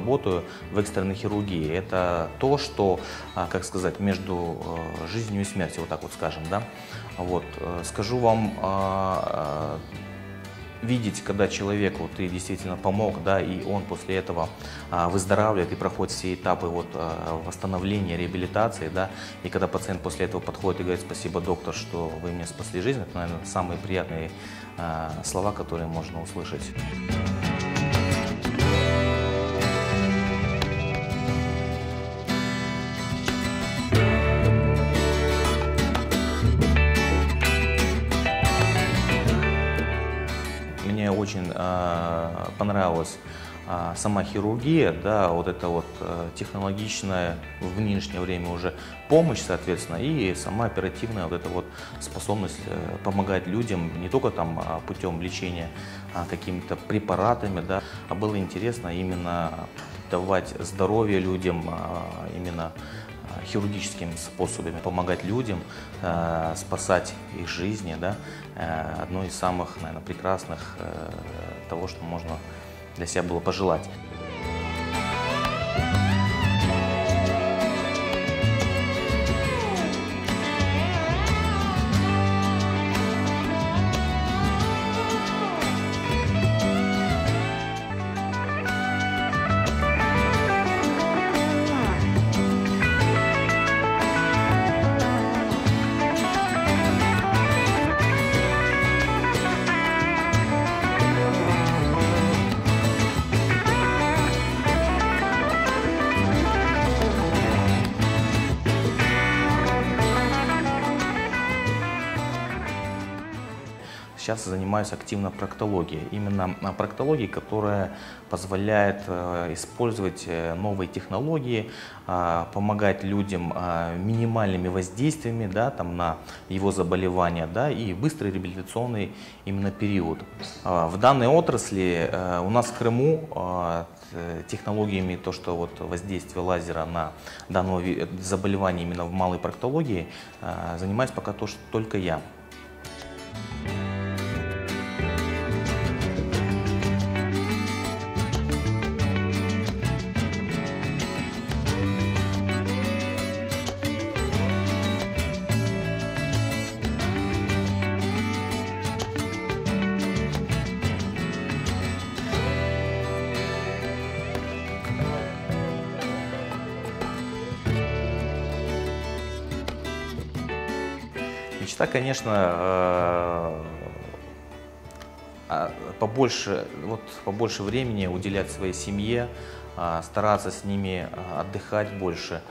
работаю в экстренной хирургии. Это то, что, как сказать, между жизнью и смертью, вот так вот скажем, да. Вот. Скажу вам, видеть, когда человеку ты действительно помог, да, и он после этого выздоравливает и проходит все этапы вот, восстановления, реабилитации, да, и когда пациент после этого подходит и говорит: спасибо, доктор, что вы мне спасли жизнь, это, наверное, самые приятные слова, которые можно услышать. Мне очень понравилась сама хирургия, да, вот это вот технологичная в нынешнее время уже помощь, соответственно, и сама оперативная вот эта вот способность помогать людям не только там путем лечения какими-то препаратами, да, а было интересно именно давать здоровье людям, именно хирургическими способами помогать людям, спасать их жизни, да, одно из самых, наверное, прекрасных того, что можно для себя было пожелать. Сейчас занимаюсь активно проктологией. Именно проктологией, которая позволяет использовать новые технологии, помогать людям минимальными воздействиями, да, там, на его заболевания, да, и быстрый реабилитационный именно период. В данной отрасли у нас в Крыму технологиями, то, что вот воздействие лазера на данного заболевания именно в малой проктологии, занимаюсь пока только я. Мечта, конечно, побольше времени уделять своей семье, стараться с ними отдыхать больше.